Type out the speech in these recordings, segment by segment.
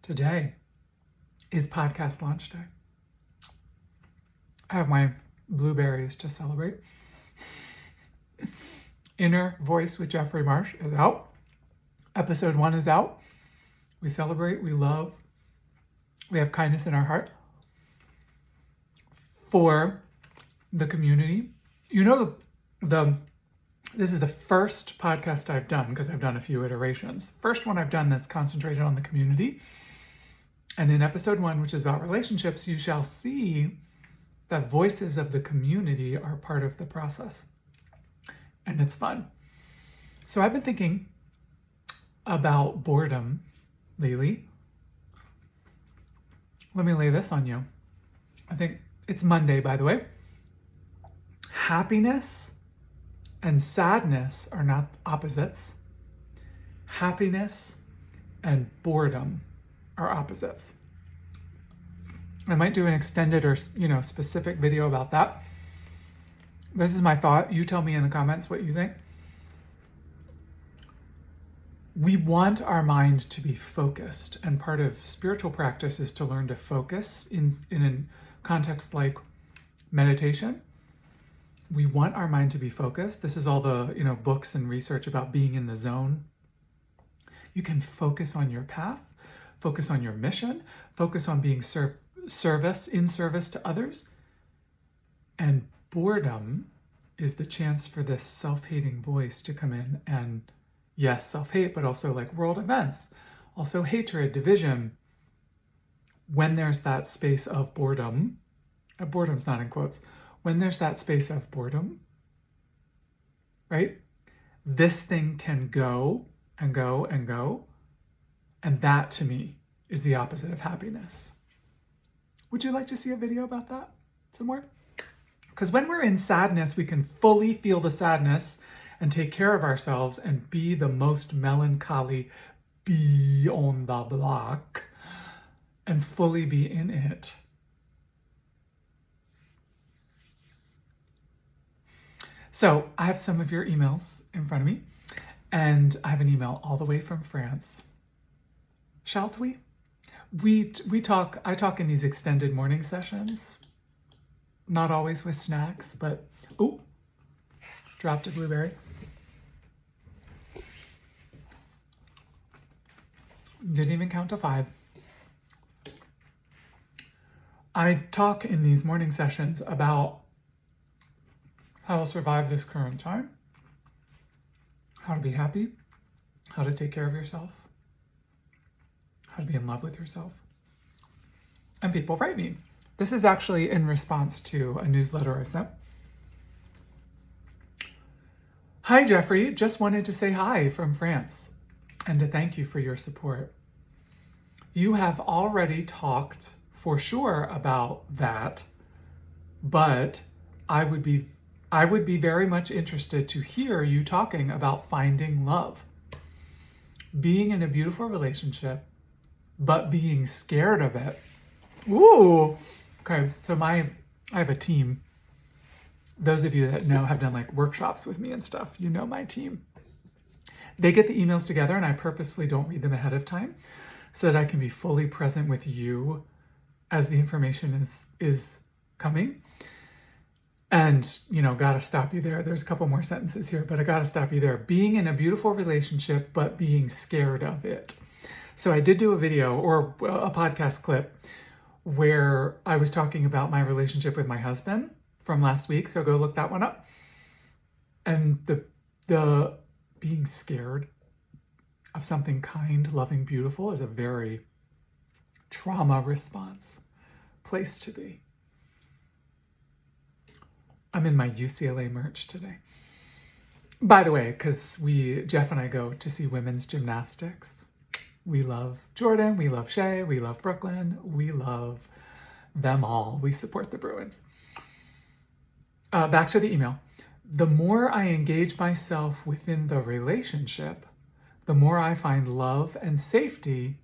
Today is podcast launch day. I have my blueberries to celebrate. Inner Voice with Jeffrey Marsh is out. Episode 1 is out. We celebrate, we love, we have kindness in our heart for the community. You know, this is the first podcast I've done, because I've done a few iterations. First one I've done that's concentrated on the community. And in episode 1, which is about relationships, you shall see that voices of the community are part of the process. And it's fun. So I've been thinking about boredom lately. Let me lay this on you. I think it's Monday, by the way. Happiness and sadness are not opposites. Happiness and boredom are opposites. I might do an extended or specific video about that. This is my thought. You tell me in the comments what you think. We want our mind to be focused, and part of spiritual practice is to learn to focus in a context like meditation. We want our mind to be focused. This is all the books and research about being in the zone. You can focus on your path, focus on your mission, focus on being in service to others. And boredom is the chance for this self-hating voice to come in and, yes, self-hate, but also like world events, also hatred, division. When there's that space of boredom, boredom's not in quotes, when there's that space of boredom, right? This thing can go and go and go. And that to me is the opposite of happiness. Would you like to see a video about that somewhere? Because when we're in sadness, we can fully feel the sadness and take care of ourselves and be the most melancholy bee on the block and fully be in it. So I have some of your emails in front of me, and I have an email all the way from France. Shall we? I talk in these extended morning sessions, not always with snacks, but, dropped a blueberry. Didn't even count to 5. I talk in these morning sessions about how to survive this current time, how to be happy, how to take care of yourself, how to be in love with yourself. And people write me. This is actually in response to a newsletter I sent. Hi, Jeffrey. Just wanted to say hi from France and to thank you for your support. You have already talked for sure about that, but I would be very much interested to hear you talking about finding love, being in a beautiful relationship, but being scared of it. Ooh, okay. So I have a team. Those of you that know have done like workshops with me and stuff. You know my team. They get the emails together, and I purposefully don't read them ahead of time so that I can be fully present with you as the information is coming. And, gotta stop you there. There's a couple more sentences here, but I gotta stop you there. Being in a beautiful relationship, but being scared of it. So I did do a video or a podcast clip where I was talking about my relationship with my husband from last week. So go look that one up. And the being scared of something kind, loving, beautiful is a very trauma response place to be. I'm in my UCLA merch today. By the way, because Jeff and I go to see women's gymnastics. We love Jordan, we love Shay, we love Brooklyn, we love them all. We support the Bruins. Back to the email. The more I engage myself within the relationship, the more I find love and safety,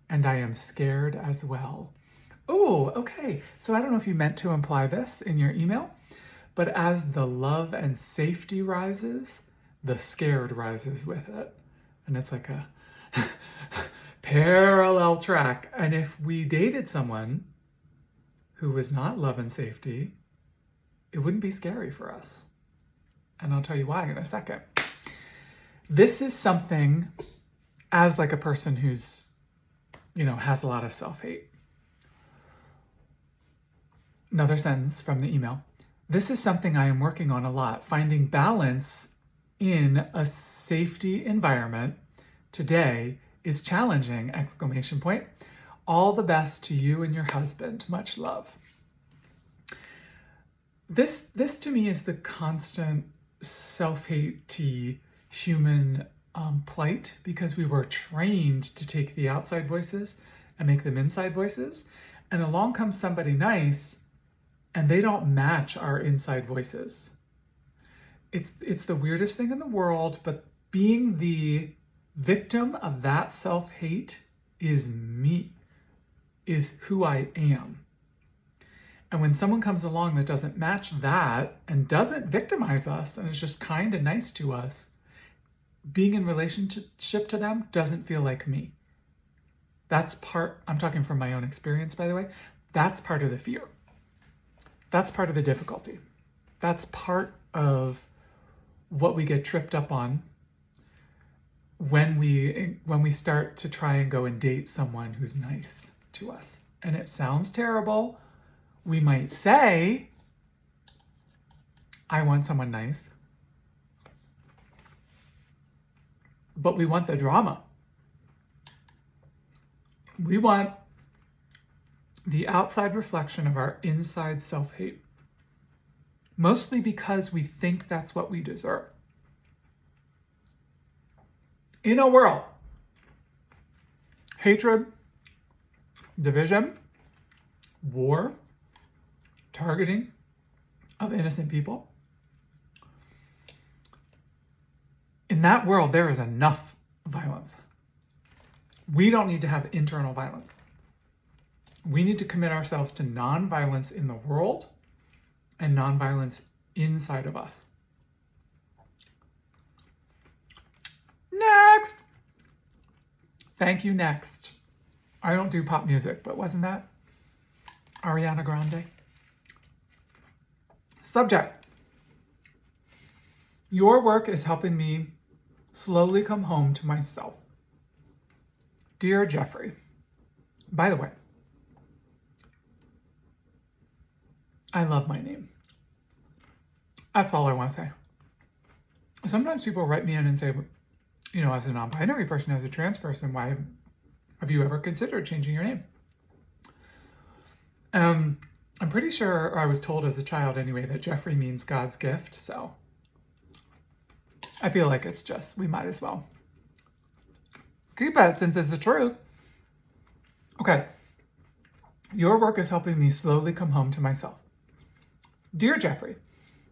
and I am scared as well. Oh, okay. So I don't know if you meant to imply this in your email, but as the love and safety rises, the scared rises with it. And it's like a parallel track. And if we dated someone who was not love and safety, it wouldn't be scary for us. And I'll tell you why in a second. This is something, as like a person who's, has a lot of self-hate. Another sentence from the email. This is something I am working on a lot, finding balance in a safety environment today is challenging, ! All the best to you and your husband. Much love. This to me is the constant self-hate human plight, because we were trained to take the outside voices and make them inside voices. And along comes somebody nice and they don't match our inside voices. It's the weirdest thing in the world, but being the victim of that self-hate is me, is who I am. And when someone comes along that doesn't match that and doesn't victimize us and is just kind and nice to us, being in relationship to them doesn't feel like me. That's I'm talking from my own experience, by the way, that's part of the fear. That's part of the difficulty. That's part of what we get tripped up on when we start to try and go and date someone who's nice to us. And it sounds terrible. We might say, I want someone nice, but we want the drama. We want the outside reflection of our inside self-hate, mostly because we think that's what we deserve. In a world, hatred, division, war, targeting of innocent people, in that world, there is enough violence. We don't need to have internal violence. We need to commit ourselves to nonviolence in the world and nonviolence inside of us. Next. Thank you, next. I don't do pop music, but wasn't that Ariana Grande? Subject. Your work is helping me slowly come home to myself. Dear Jeffrey, by the way, I love my name. That's all I want to say. Sometimes people write me in and say, as a non-binary person, as a trans person, why have you ever considered changing your name? I'm pretty sure I was told as a child anyway that Jeffrey means God's gift, so I feel like we might as well keep it since it's the truth. Okay. Your work is helping me slowly come home to myself. Dear Jeffrey,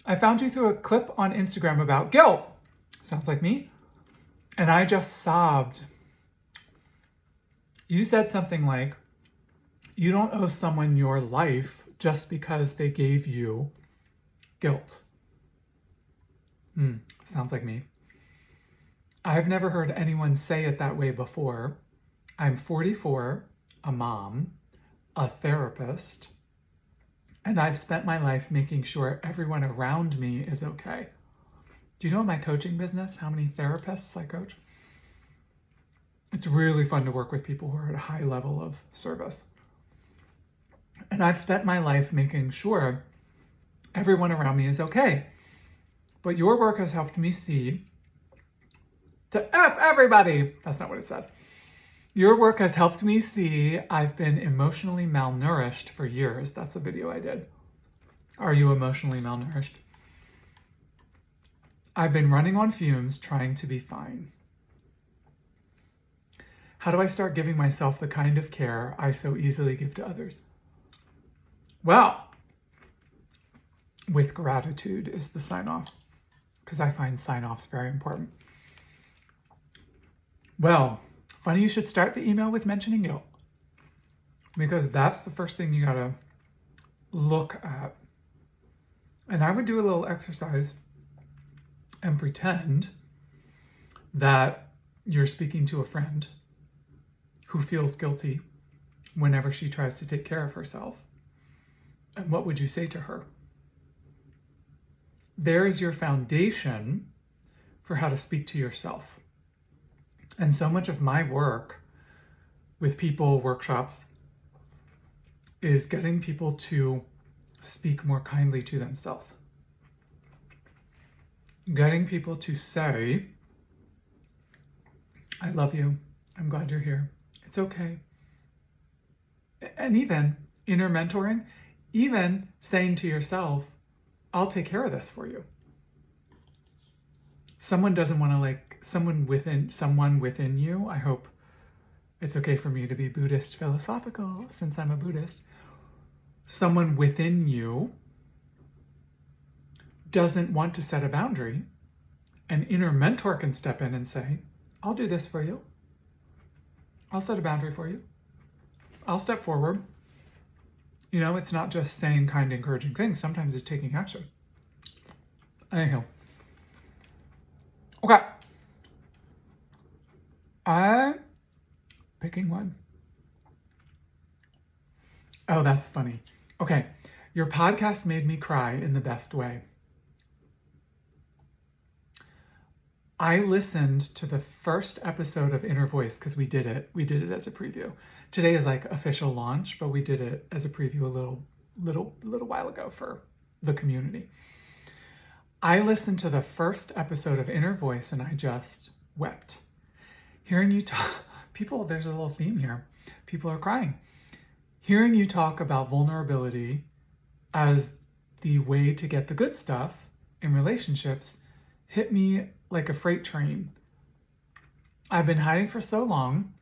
I found you through a clip on Instagram about guilt. Sounds like me. And I just sobbed. You said something like, you don't owe someone your life just because they gave you guilt. Sounds like me. I've never heard anyone say it that way before. I'm 44, a mom, a therapist, and I've spent my life making sure everyone around me is okay. Do you know in my coaching business how many therapists I coach? It's really fun to work with people who are at a high level of service. And I've spent my life making sure everyone around me is okay. But your work has helped me see to F everybody. That's not what it says. Your work has helped me see I've been emotionally malnourished for years. That's a video I did. Are you emotionally malnourished? I've been running on fumes trying to be fine. How do I start giving myself the kind of care I so easily give to others? Well, with gratitude is the sign-off, because I find sign-offs very important. Well, funny you should start the email with mentioning guilt, because that's the first thing you gotta look at. And I would do a little exercise and pretend that you're speaking to a friend who feels guilty whenever she tries to take care of herself. And what would you say to her? There's your foundation for how to speak to yourself. And so much of my work with people, workshops, is getting people to speak more kindly to themselves. Getting people to say, I love you. I'm glad you're here. It's okay. And even inner mentoring, even saying to yourself, I'll take care of this for you. Someone doesn't want to someone within you. I hope it's okay for me to be Buddhist philosophical since I'm a Buddhist. Someone within you doesn't want to set a boundary. An inner mentor can step in and say, I'll do this for you. I'll set a boundary for you. I'll step forward. It's not just saying kind, encouraging things. Sometimes it's taking action. Anyhow. Okay. I'm picking one. Oh, that's funny. Okay. Your podcast made me cry in the best way. I listened to the first episode of Inner Voice because we did it. We did it as a preview. Today is official launch, but we did it as a preview a little while ago for the community. I listened to the first episode of Inner Voice and I just wept. Hearing you talk, people, there's a little theme here. People are crying. Hearing you talk about vulnerability as the way to get the good stuff in relationships hit me like a freight train. I've been hiding for so long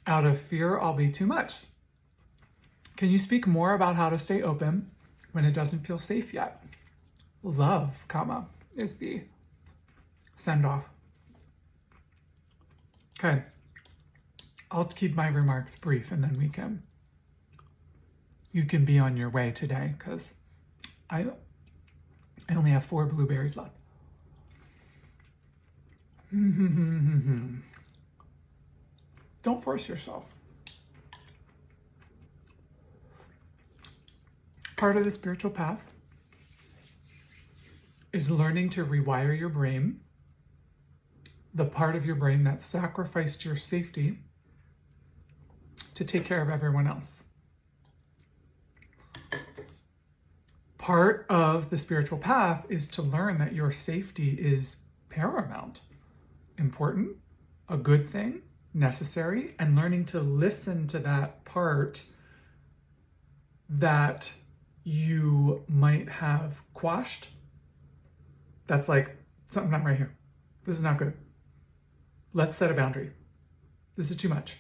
out of fear I'll be too much. Can you speak more about how to stay open when it doesn't feel safe yet? Love, is the send off. Okay. I'll keep my remarks brief and then you can be on your way today because I only have 4 blueberries left. Don't force yourself. Part of the spiritual path is learning to rewire your brain, the part of your brain that sacrificed your safety to take care of everyone else. Part of the spiritual path is to learn that your safety is paramount, important, a good thing, necessary, and learning to listen to that part that you might have quashed. That's something not right here. This is not good. Let's set a boundary. This is too much.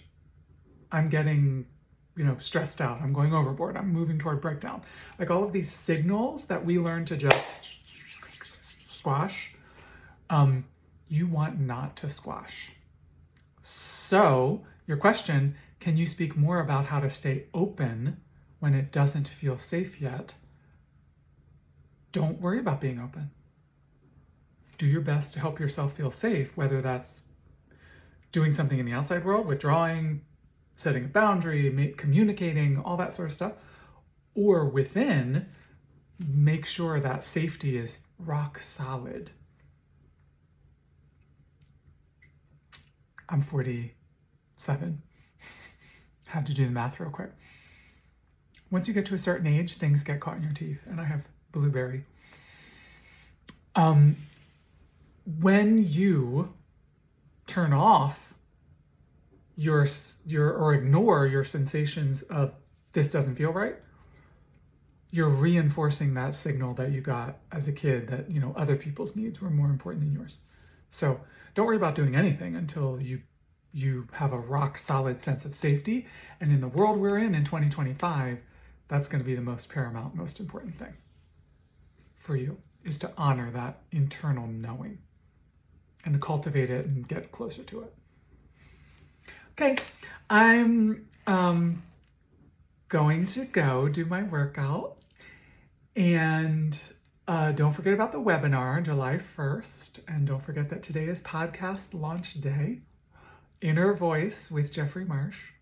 I'm getting, stressed out. I'm going overboard. I'm moving toward breakdown. All of these signals that we learn to just squash, you want not to squash. So your question, can you speak more about how to stay open when it doesn't feel safe yet? Don't worry about being open. Do your best to help yourself feel safe, whether that's doing something in the outside world, withdrawing, setting a boundary, communicating, all that sort of stuff, or within, make sure that safety is rock solid. I'm 47. Had to do the math real quick. Once you get to a certain age, things get caught in your teeth, and I have blueberry. When you turn off or ignore your sensations of this doesn't feel right, you're reinforcing that signal that you got as a kid that, other people's needs were more important than yours. So don't worry about doing anything until you have a rock solid sense of safety. And in the world we're in 2025, that's going to be the most paramount, most important thing for you, is to honor that internal knowing and to cultivate it and get closer to it. Okay, I'm going to go do my workout, and don't forget about the webinar on July 1st, and don't forget that today is podcast launch day. Inner Voice with Jeffrey Marsh.